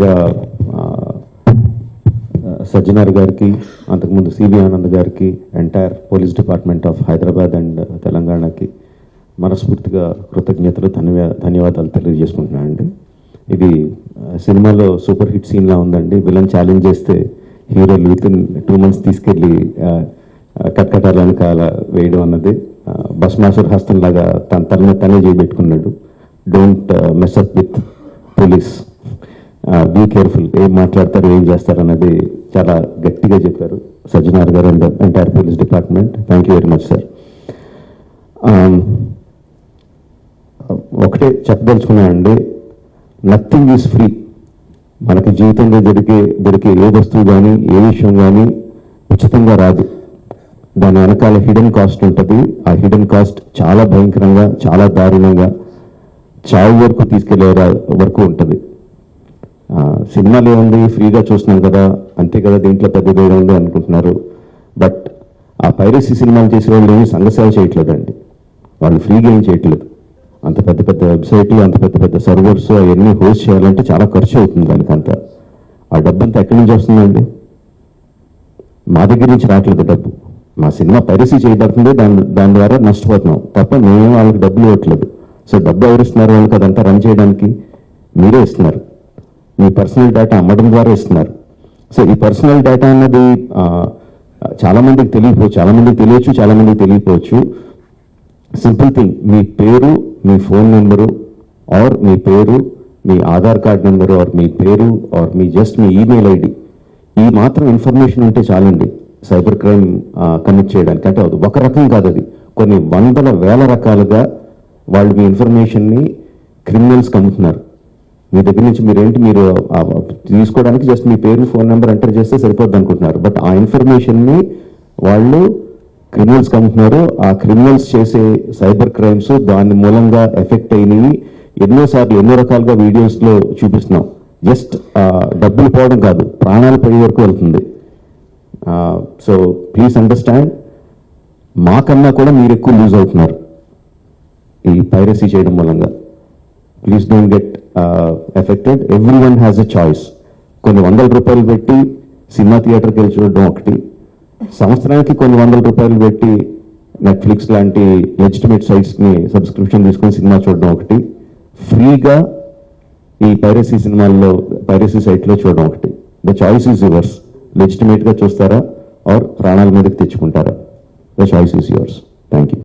ముందుగా సజ్జనార్ గారికి, అంతకుముందు సివి ఆనంద్ గారికి, entire police department of Hyderabad and తెలంగాణకి మనస్ఫూర్తిగా కృతజ్ఞతలు, ధన్యవాదాలు తెలియజేసుకుంటున్నాను అండి. ఇది సినిమాలో సూపర్ హిట్ సీన్లా ఉందండి. విలన్ ఛాలెంజ్ చేస్తే హీరోలు వితిన్ 2 months తీసుకెళ్ళి కట్కటాల వెనకాల వేయడం అన్నది భస్మాసుర హస్తం లాగా తన తలని తనే చేయబెట్టుకున్నాడు. Don't mess up with police, be careful, ఏం మాట్లాడతారు ఏం చేస్తారు అన్నది చాలా గట్టిగా చెప్పారు సజ్జనార్ గారు and entire police department. Thank you very much sir. ఒకటే చెప్పదలుచుకున్నానండి, నథింగ్ ఈజ్ ఫ్రీ. మనకి జీవితంలో దొరికే ఏ వస్తువు కానీ ఏ విషయం కానీ ఉచితంగా రాదు. దాని వెనకాల హిడెన్ కాస్ట్ ఉంటుంది. ఆ హిడెన్ కాస్ట్ చాలా భయంకరంగా, చాలా దారుణంగా, చావు వరకు తీసుకెళ్లే వరకు ఉంటుంది. సినిమాలు ఏముంది, ఫ్రీగా చూస్తున్నాం కదా, అంతే కదా, దీంట్లో పెద్దది ఉంది అనుకుంటున్నారు. బట్ ఆ పైరసీ సినిమాలు చేసే వాళ్ళు ఏమి సంఘసేవ చేయట్లేదండి. వాళ్ళు ఫ్రీగా ఏం చేయట్లేదు. అంత పెద్ద పెద్ద వెబ్సైట్లు, అంత పెద్ద పెద్ద సర్వర్స్ అవన్నీ హోస్ట్ చేయాలంటే చాలా ఖర్చు అవుతుంది. దానికంతా ఆ డబ్బు అంతా ఎక్కడి నుంచి వస్తుందండి? మా దగ్గర నుంచి రావట్లేదు డబ్బు. మా సినిమా పైరసీ చేయబడుతుంది, దాని ద్వారా నష్టపోతున్నాం తప్ప మేమేం వాళ్ళకి డబ్బులు ఇవ్వట్లేదు. సో డబ్బు ఎవరు ఇస్తున్నారు వాళ్ళకి? అదంతా రన్ చేయడానికి మీరే ఇస్తున్నారు. మీ పర్సనల్ డేటా అమ్మడం ద్వారా ఇస్తున్నారు. సో ఈ పర్సనల్ డేటా అన్నది చాలామందికి తెలియకపోవచ్చు, చాలామందికి తెలియచ్చు, చాలామందికి తెలియకపోవచ్చు. సింపుల్ థింగ్, మీ పేరు, మీ ఫోన్ నెంబరు, ఆర్ మీ పేరు, మీ ఆధార్ కార్డ్ నెంబరు, ఆర్ మీ పేరు, ఆర్ మీ ఈమెయిల్ ఐడి, ఈ మాత్రం ఇన్ఫర్మేషన్ ఉంటే చాలండి సైబర్ క్రైమ్ కమిట్ చేయడానికి. అంటే అది ఒక రకం కాదు, అది కొన్ని వందల వేల రకాలుగా వాళ్ళు మీ ఇన్ఫర్మేషన్ని క్రిమినల్స్కి అమ్ముతున్నారు. మీ దగ్గర నుంచి మీరు తీసుకోవడానికి జస్ట్ మీ పేరు, ఫోన్ నెంబర్ ఎంటర్ చేస్తే సరిపోద్ది అనుకుంటున్నారు. బట్ ఆ ఇన్ఫర్మేషన్ని వాళ్ళు క్రిమినల్స్కి అమ్ముతున్నారు. ఆ క్రిమినల్స్ చేసే సైబర్ క్రైమ్స్ దాని మూలంగా ఎఫెక్ట్ అయినవి ఎన్నోసార్లు ఎన్నో రకాలుగా వీడియోస్లో చూపిస్తున్నాం. జస్ట్ డబ్బులు పోవడం కాదు, ప్రాణాలు పోయే వరకు వెళ్తుంది. సో ప్లీజ్ అండర్స్టాండ్, మాకన్నా కూడా మీరు ఎక్కువ లూజ్ అవుతున్నారు ఈ పైరసీ చేయడం మూలంగా. Please don't get affected. Every one has a choice. కొన్ని ₹100 పెట్టి సినిమా థియేటర్కి వెళ్ళి చూడడం ఒకటి, సంవత్సరానికి కొన్ని ₹100 పెట్టి నెట్ఫ్లిక్స్ లాంటి లెజిటిమేట్ సైట్స్ని సబ్స్క్రిప్షన్ తీసుకొని సినిమా చూడడం ఒకటి, ఫ్రీగా ఈ పైరసీ సైట్లో చూడడం ఒకటి. The choice is yours. లెజిటిమేట్గా చూస్తారా ఆర్ ప్రాణాల మీదకి తెచ్చుకుంటారా? The choice is yours. Thank you.